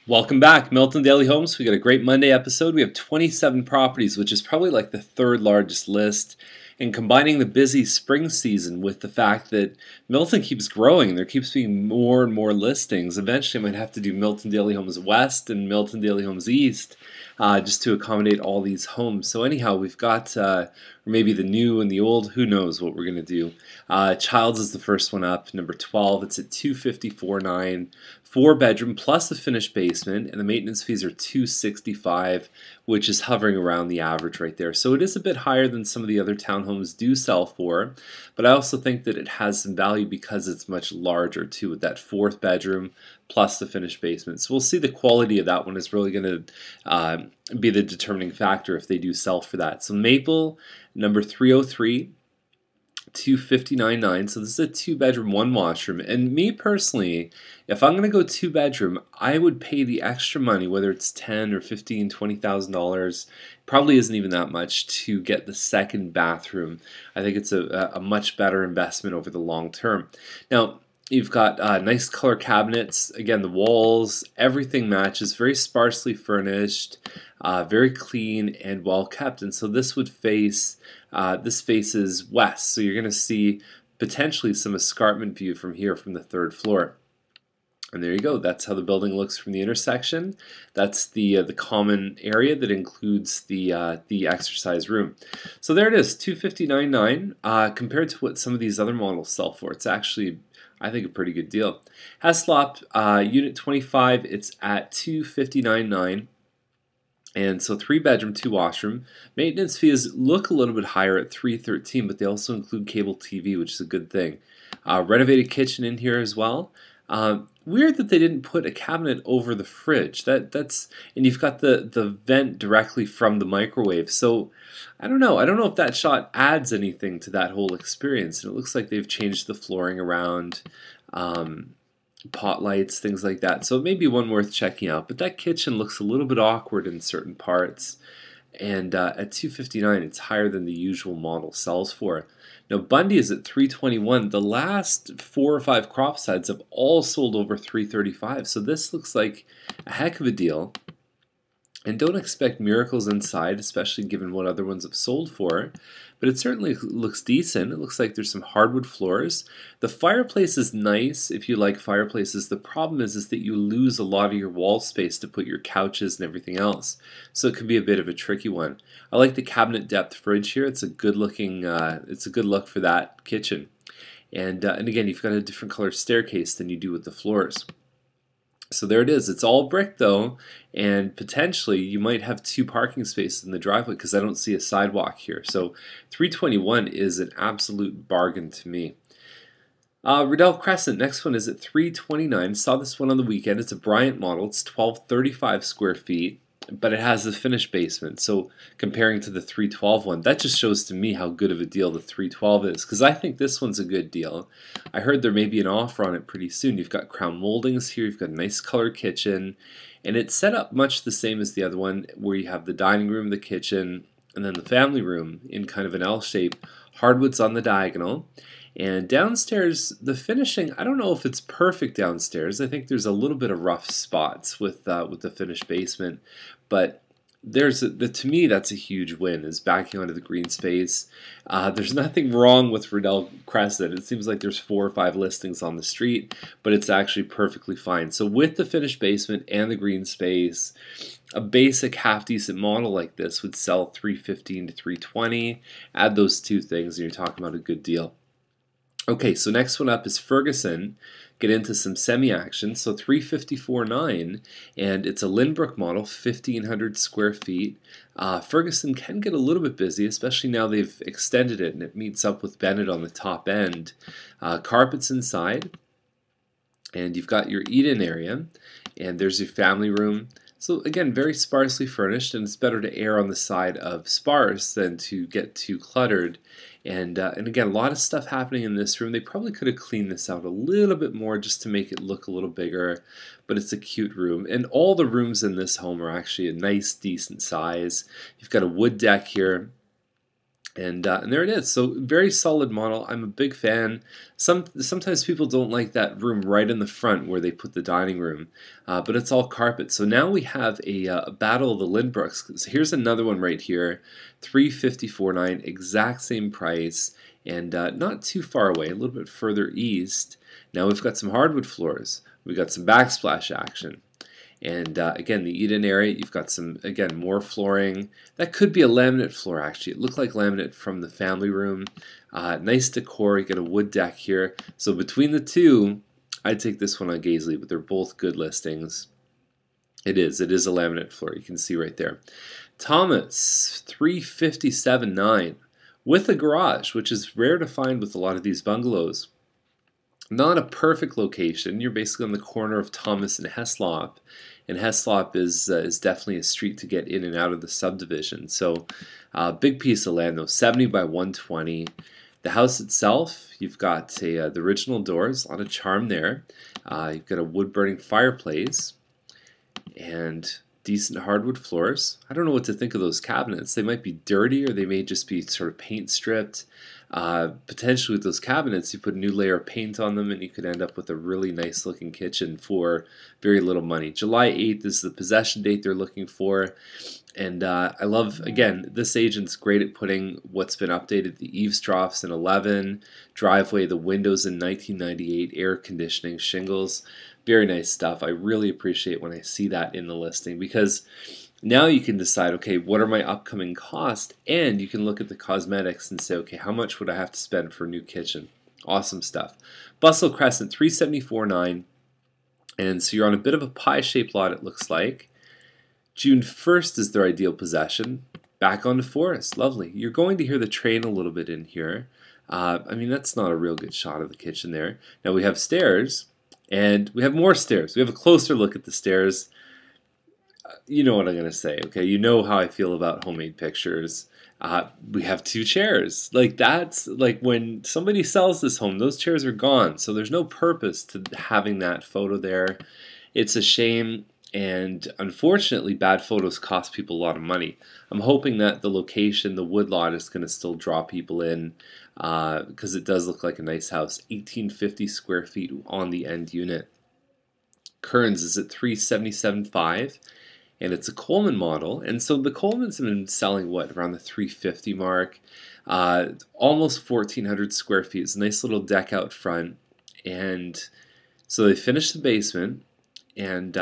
Welcome back, Milton Daily Homes. We got a great Monday episode. We have 27 properties, which is probably like the third largest list. And combining the busy spring season with the fact that Milton keeps growing, there keeps being more and more listings. Eventually, I might have to do Milton Daily Homes West and Milton Daily Homes East just to accommodate all these homes. So anyhow, we've got or maybe the new and the old. Who knows what we're going to do? Childs is the first one up, number 12. It's at $254,900. 4-bedroom plus a finished basement, and the maintenance fees are $265, which is hovering around the average right there. So it is a bit higher than some of the other townhomes do sell for, but I also think that it has some value because it's much larger too, with that 4th bedroom plus the finished basement. So we'll see the quality of that one is really going to be the determining factor if they do sell for that. So Maple, number 303. $259,900. So this is a 2-bedroom, 1-washroom. And me personally, if I'm going to go 2-bedroom, I would pay the extra money, whether it's $10,000 or $15,000, $20,000. Probably isn't even that much to get the second bathroom. I think it's a much better investment over the long term. Now, you've got nice color cabinets. Again, the walls, everything matches. Very sparsely furnished, very clean and well kept. And so this would face, this faces west. So you're going to see potentially some escarpment view from here from the 3rd floor. And there you go. That's how the building looks from the intersection. That's the common area that includes the exercise room. So there it is, $259,900 compared to what some of these other models sell for. It's actually, I think, a pretty good deal. Heslop unit 25. It's at $259,900. And so 3-bedroom, 2-washroom. Maintenance fees look a little bit higher at $313, but they also include cable TV, which is a good thing. Renovated kitchen in here as well. Weird that they didn't put a cabinet over the fridge. And you've got the vent directly from the microwave. So I don't know. I don't know if that shot adds anything to that whole experience. And it looks like they've changed the flooring around. Pot lights, things like that. So it may be one worth checking out. But that kitchen looks a little bit awkward in certain parts. And at $259,000, it's higher than the usual model sells for. Now Bundy is at $321,000. The last 4 or 5 crop sides have all sold over $335,000. So this looks like a heck of a deal. And don't expect miracles inside, especially given what other ones have sold for. But it certainly looks decent. It looks like there's some hardwood floors. The fireplace is nice if you like fireplaces. The problem is that you lose a lot of your wall space to put your couches and everything else. So it can be a bit of a tricky one. I like the cabinet depth fridge here. It's a good looking, it's a good look for that kitchen. And again, you've got a different color staircase than you do with the floors. So there it is. It's all brick though, and potentially you might have 2 parking spaces in the driveway because I don't see a sidewalk here. So $321,000 is an absolute bargain to me. Riddell Crescent, next one is at $329,000. Saw this one on the weekend. It's a Bryant model. It's 1,235 square feet, but it has a finished basement. So comparing to the $312,000 one, that just shows to me how good of a deal the $312,000 is, because I think this one's a good deal. I heard there may be an offer on it pretty soon. You've got crown moldings here. You've got a nice color kitchen, and it's set up much the same as the other one, where you have the dining room, the kitchen, and then the family room in kind of an L shape. Hardwoods on the diagonal. And downstairs, the finishing, I don't know if it's perfect downstairs. I think there's a little bit of rough spots with the finished basement, but to me that's a huge win, is backing onto the green space. There's nothing wrong with Riddell Crescent. It seems like there's 4 or 5 listings on the street, but it's actually perfectly fine. So with the finished basement and the green space, a basic half-decent model like this would sell $315,000 to $320,000. Add those 2 things and you're talking about a good deal. Okay, so next one up is Ferguson. Get into some semi-action. So $354,900, and it's a Lynbrook model, 1,500 square feet. Ferguson can get a little bit busy, especially now they've extended it and it meets up with Bennett on the top end. Carpets inside, and you've got your eat-in area, and there's your family room. So again, very sparsely furnished, and it's better to err on the side of sparse than to get too cluttered. And again, a lot of stuff happening in this room. They probably could have cleaned this out a little bit more just to make it look a little bigger, but it's a cute room. And all the rooms in this home are actually a nice, decent size. You've got a wood deck here, And there it is. So very solid model. I'm a big fan. Sometimes people don't like that room right in the front where they put the dining room, but it's all carpet. So now we have a Battle of the Lindbrooks. So here's another one right here, 354.9, exact same price, and not too far away, a little bit further east. Now we've got some hardwood floors. We've got some backsplash action. And again, the eat-in area, you've got some, again, more flooring. That could be a laminate floor, actually. It looked like laminate from the family room. Nice decor. You got a wood deck here. So between the two, I'd take this one on Gazely, but they're both good listings. It is a laminate floor. You can see right there. Thomas, 357.9 with a garage, which is rare to find with a lot of these bungalows. Not a perfect location. You're basically on the corner of Thomas and Heslop, and Heslop is definitely a street to get in and out of the subdivision. So, big piece of land though, 70 by 120. The house itself, you've got the original doors, a lot of charm there. You've got a wood burning fireplace and decent hardwood floors. I don't know what to think of those cabinets. They might be dirty or they may just be sort of paint stripped. Potentially with those cabinets, you put a new layer of paint on them and you could end up with a really nice looking kitchen for very little money. July 8th is the possession date they're looking for. And I love, again, this agent's great at putting what's been updated. The eaves troughs in 11, driveway, the windows in 1998, air conditioning, shingles. Very nice stuff. I really appreciate when I see that in the listing because now you can decide, okay, what are my upcoming costs? And you can look at the cosmetics and say, okay, how much would I have to spend for a new kitchen? Awesome stuff. Bustle Crescent, 374.9. And so you're on a bit of a pie-shaped lot, it looks like. June 1st is their ideal possession. Back onto Forest. Lovely. You're going to hear the train a little bit in here. I mean, that's not a real good shot of the kitchen there. Now we have stairs, and we have more stairs. We have a closer look at the stairs. You know what I'm going to say, okay? You know how I feel about homemade pictures. We have two chairs. Like, that's, like, when somebody sells this home, those chairs are gone. So there's no purpose to having that photo there. It's a shame. And unfortunately, bad photos cost people a lot of money. I'm hoping that the location, the woodlot, is going to still draw people in because it does look like a nice house. 1850 square feet on the end unit. Kearns is at 377.5, and it's a Coleman model. And so the Colemans have been selling, what, around the 350 mark. Almost 1,400 square feet. It's a nice little deck out front. And so they finished the basement, and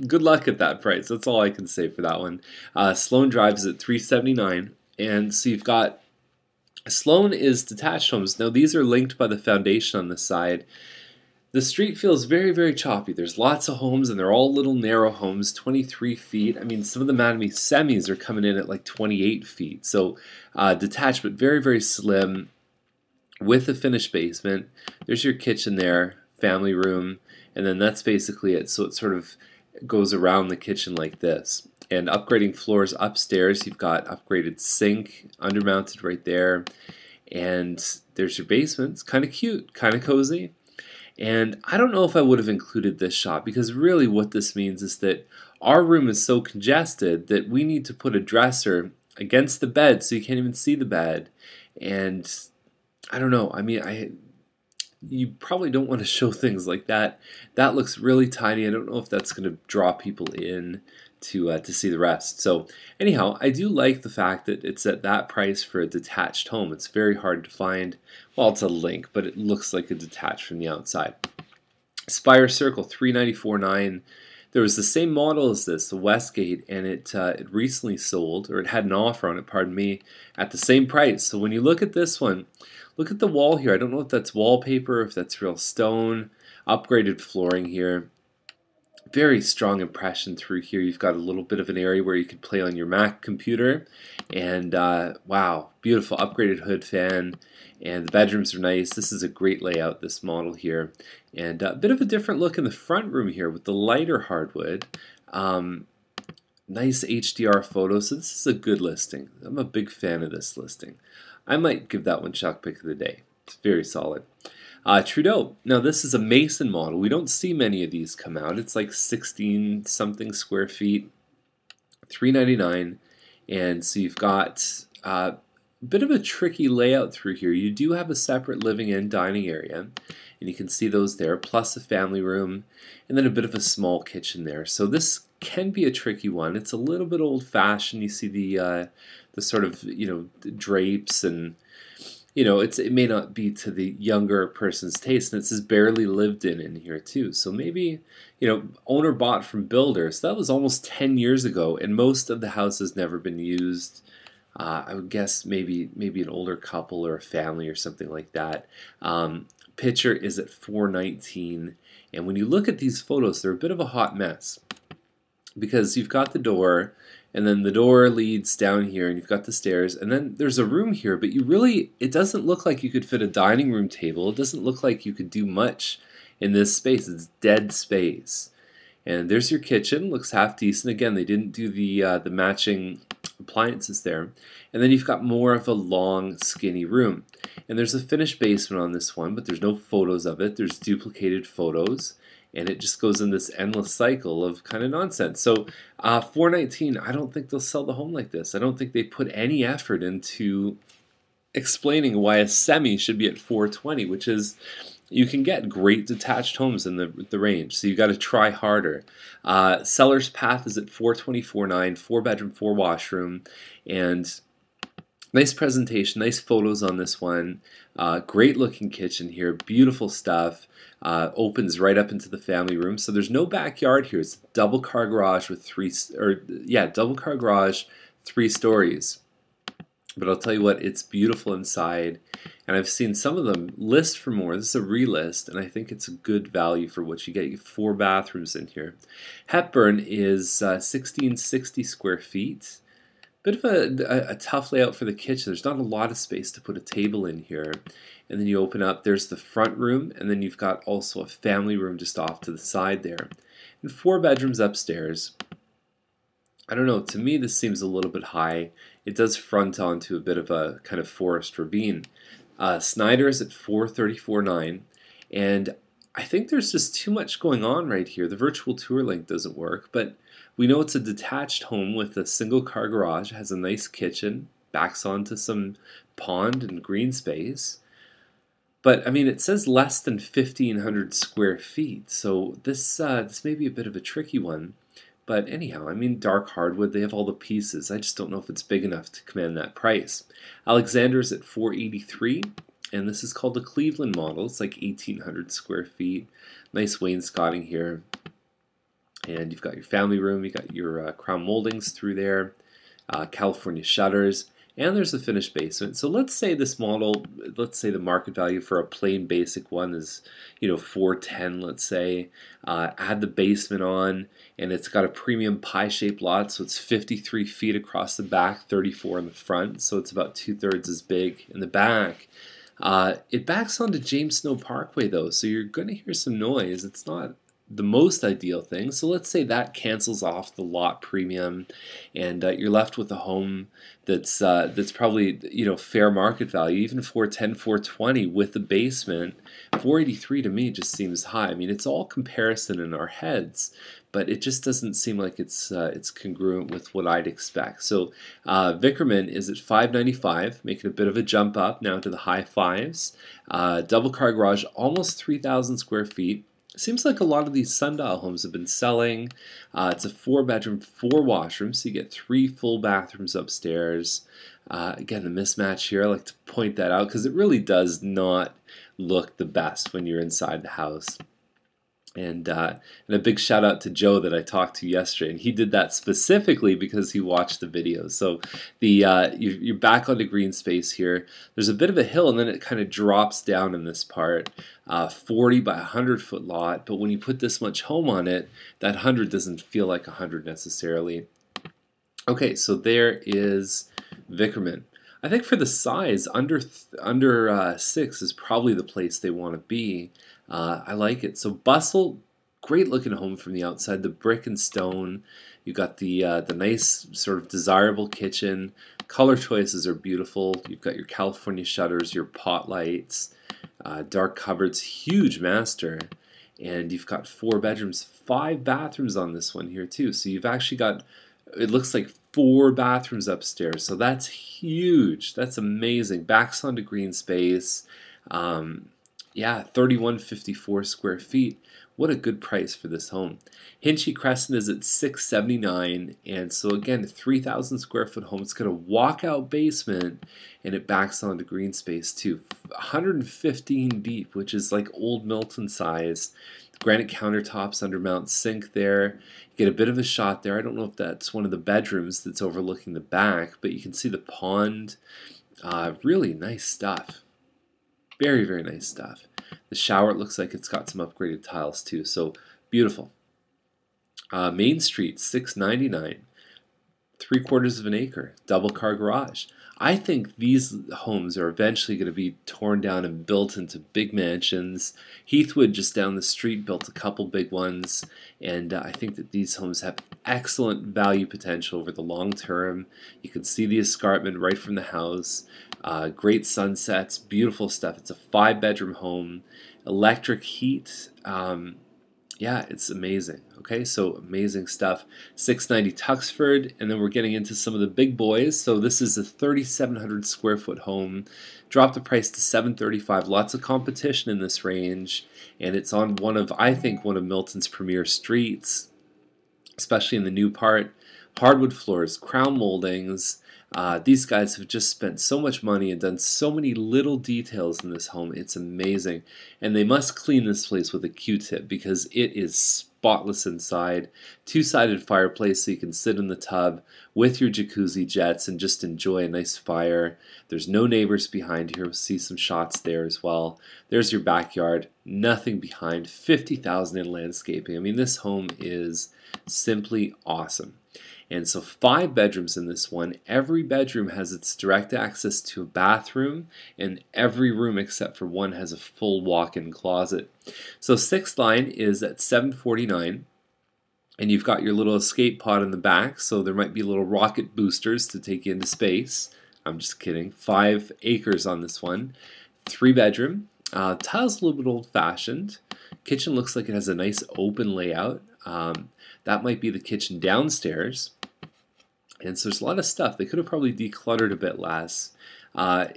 good luck at that price. That's all I can say for that one. Sloan Drive is at 379, and so you've got Sloan is detached homes. Now these are linked by the foundation on this side. The street feels very, very choppy. There's lots of homes, and they're all little narrow homes, 23 feet. I mean, some of the Mattamy semis are coming in at like 28 feet. So detached, but very, very slim with a finished basement. There's your kitchen there, family room. And then that's basically it. So it sort of goes around the kitchen like this. And upgrading floors upstairs, you've got upgraded sink, undermounted right there. And there's your basement. It's kind of cute, kind of cozy. And I don't know if I would have included this shot because really what this means is that our room is so congested that we need to put a dresser against the bed so you can't even see the bed. And I don't know. I mean, you probably don't want to show things like that. That looks really tiny. I don't know if that's going to draw people in to see the rest. So anyhow, I do like the fact that it's at that price for a detached home. It's very hard to find. Well, it's a link, but it looks like a detached from the outside. Spire Circle, 394.9. There was the same model as this, the Westgate, and it recently sold, or it had an offer on it, pardon me, at the same price. So when you look at this one, look at the wall here. I don't know if that's wallpaper, if that's real stone. Upgraded flooring here. Very strong impression through here. You've got a little bit of an area where you could play on your Mac computer. And wow, beautiful upgraded hood fan. And the bedrooms are nice. This is a great layout, this model here. And a bit of a different look in the front room here with the lighter hardwood. Nice HDR photo. So this is a good listing. I'm a big fan of this listing. I might give that one Chalk Pick of the Day. It's very solid. Trudeau. Now this is a Mason model. We don't see many of these come out. It's like 16 something square feet, $399, And so you've got a bit of a tricky layout through here. You do have a separate living and dining area, and you can see those there, plus a family room, and then a bit of a small kitchen there. So this can be a tricky one. It's a little bit old-fashioned. You see the sort of, the drapes, and it may not be to the younger person's taste, and it says barely lived in here too. So maybe, owner bought from builder. So that was almost 10 years ago, and most of the house has never been used. I would guess maybe an older couple or a family or something like that. Picture is at 419, and when you look at these photos, they're a bit of a hot mess because you've got the door, and then the door leads down here, and you've got the stairs, and then there's a room here, but it doesn't look like you could fit a dining room table. It doesn't look like you could do much in this space. It's dead space. And there's your kitchen. Looks half decent. Again, they didn't do the matching appliances there. And then you've got more of a long, skinny room. And there's a finished basement on this one, but there's no photos of it. There's duplicated photos. And it just goes in this endless cycle of kind of nonsense. So 419, I don't think they'll sell the home like this. I don't think they put any effort into explaining why a semi should be at 420, which is, you can get great detached homes in the range, so you got to try harder. Seller's path is at 424.9, 4-bedroom, 4-washroom, and nice presentation, nice photos on this one. Great looking kitchen here, beautiful stuff. Opens right up into the family room, so there's no backyard here. It's a double car garage with double car garage, 3 stories. But I'll tell you what, it's beautiful inside, and I've seen some of them list for more. This is a relist, and I think it's a good value for what you get. You have 4 bathrooms in here. Hepburn is 1660 square feet. Bit of a tough layout for the kitchen. There's not a lot of space to put a table in here. And then you open up, there's the front room, and then you've got also a family room just off to the side there. And 4 bedrooms upstairs. I don't know, to me this seems a little bit high. It does front onto a bit of a kind of forest ravine. Snyder is at 434.9, and I think there's just too much going on right here. The virtual tour link doesn't work, but we know it's a detached home with a single car garage. It has a nice kitchen, backs onto some pond and green space. But I mean, it says less than 1,500 square feet, so this may be a bit of a tricky one. But anyhow, I mean, dark hardwood, they have all the pieces. I just don't know if it's big enough to command that price. Alexander's at 483, and this is called the Cleveland model. It's like 1,800 square feet. Nice wainscoting here. And you've got your family room, you've got your crown moldings through there, California shutters, and there's a finished basement. So let's say this model, let's say the market value for a plain basic one is, 410, let's say. Add the basement on, and it's got a premium pie-shaped lot, so it's 53 feet across the back, 34 in the front, so it's about 2/3 as big in the back. It backs onto James Snow Parkway though, so you're going to hear some noise. It's not the most ideal thing. So let's say that cancels off the lot premium, and you're left with a home that's probably fair market value, even 410, 420 with the basement. 483 to me just seems high. I mean, it's all comparison in our heads, but it just doesn't seem like it's congruent with what I'd expect. So Vickerman is at 595, making a bit of a jump up now to the high fives. Double car garage, almost 3,000 square feet. Seems like a lot of these sundial homes have been selling. It's a 4-bedroom, 4-washroom, so you get 3 full bathrooms upstairs. Again, the mismatch here, I like to point that out because it really does not look the best when you're inside the house. And a big shout out to Joe that I talked to yesterday, and he did that specifically because he watched the videos. So you're back onto green space here. There's a bit of a hill, and then it kind of drops down in this part. 40 by 100 foot lot, but when you put this much home on it, that 100 doesn't feel like 100 necessarily. Okay, so there is Vickerman. I think for the size, under 6 is probably the place they want to be. I like it. So Bustle, great looking home from the outside. The brick and stone. You got the nice sort of desirable kitchen. Color choices are beautiful. You've got your California shutters, your pot lights, dark cupboards, huge master, and you've got 4 bedrooms, 5 bathrooms on this one here too. So you've actually got, it looks like 4 bathrooms upstairs, so that's huge. That's amazing. Backs onto green space. Yeah, 3154 square feet. What a good price for this home. Hinchy Crescent is at 679, and so again, 3,000 square foot home. It's got a walkout basement, and it backs onto green space too. 115 deep, which is like old Milton size. Granite countertops, undermount sink there. You get a bit of a shot there. I don't know if that's one of the bedrooms that's overlooking the back, but you can see the pond. Really nice stuff. Very, very nice stuff. The shower, it looks like it's got some upgraded tiles too, so beautiful. Main Street, 699, 3/4 of an acre, double car garage. I think these homes are eventually going to be torn down and built into big mansions. Heathwood just down the street built a couple big ones, and I think that these homes have excellent value potential over the long term. You can see the escarpment right from the house. Great sunsets, beautiful stuff. It's a 5-bedroom home, electric heat. Yeah, it's amazing. Okay, so amazing stuff. 690 Tuxford, and then we're getting into some of the big boys. So this is a 3,700 square foot home. Dropped the price to 735. Lots of competition in this range, and it's on one of, I think, one of Milton's premier streets, especially in the new part. Hardwood floors, crown moldings. These guys have just spent so much money and done so many little details in this home. It's amazing. And they must clean this place with a Q-tip because it is spotless inside. 2-sided fireplace so you can sit in the tub with your jacuzzi jets and just enjoy a nice fire. There's no neighbors behind here. We'll see some shots there as well. There's your backyard. Nothing behind. $50,000 in landscaping. I mean, this home is simply awesome. And so 5 bedrooms in this one. Every bedroom has its direct access to a bathroom, and every room except for one has a full walk-in closet. So 6th line is at 749, and you've got your little escape pod in the back, so there might be little rocket boosters to take you into space. I'm just kidding. 5 acres on this one. 3-bedroom. Tile's a little bit old-fashioned. Kitchen looks like it has a nice open layout. That might be the kitchen downstairs. And so there's a lot of stuff. They could have probably decluttered a bit less.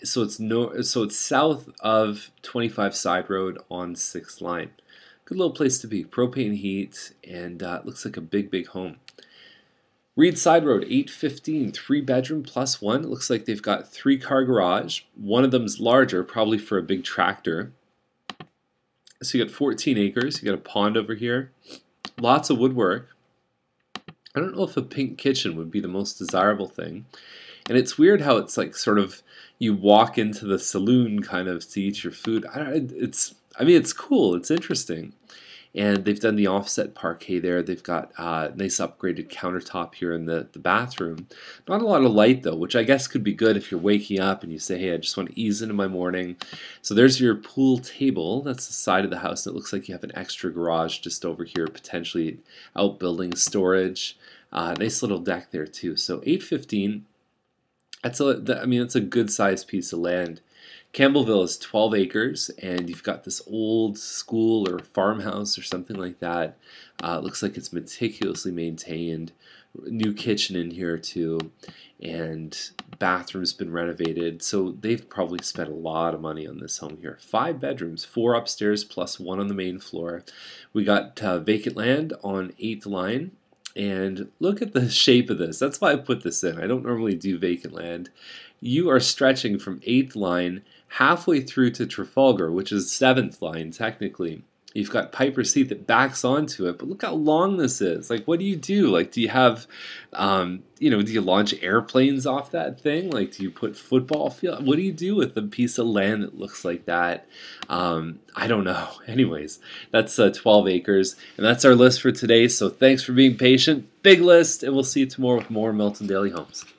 So it's south of 25 Side Road on 6th line. Good little place to be. Propane heat, and it looks like a big, big home. Reed Side Road, 815, 3-bedroom plus 1. It looks like they've got 3-car garage. One of them's larger, probably for a big tractor. So you got 14 acres. You got a pond over here. Lots of woodwork. I don't know if a pink kitchen would be the most desirable thing. And it's weird how it's like sort of you walk into the saloon kind of to eat your food. I mean, it's cool. It's interesting. And they've done the offset parquet there. They've got nice upgraded countertop here in the bathroom. Not a lot of light though, which I guess could be good if you're waking up and you say, hey, I just want to ease into my morning. So there's your pool table. That's the side of the house. And it looks like you have an extra garage just over here, potentially outbuilding storage. Nice little deck there too. So 815. That's a good sized piece of land. Campbellville is 12 acres, and you've got this old school or farmhouse or something like that. It looks like it's meticulously maintained. New kitchen in here too, and bathroom's been renovated. So they've probably spent a lot of money on this home here. 5 bedrooms, 4 upstairs plus 1 on the main floor. We got vacant land on 8th line. And look at the shape of this. That's why I put this in. I don't normally do vacant land. You are stretching from 8th line halfway through to Trafalgar, which is 7th line technically. You've got Piper's Heath that backs onto it, but look how long this is. Like, what do you do? Like, do you have, do you launch airplanes off that thing? Like, do you put football field? What do you do with a piece of land that looks like that? I don't know. Anyways, that's 12 acres, and that's our list for today. So thanks for being patient. Big list, and we'll see you tomorrow with more Milton Daily Homes.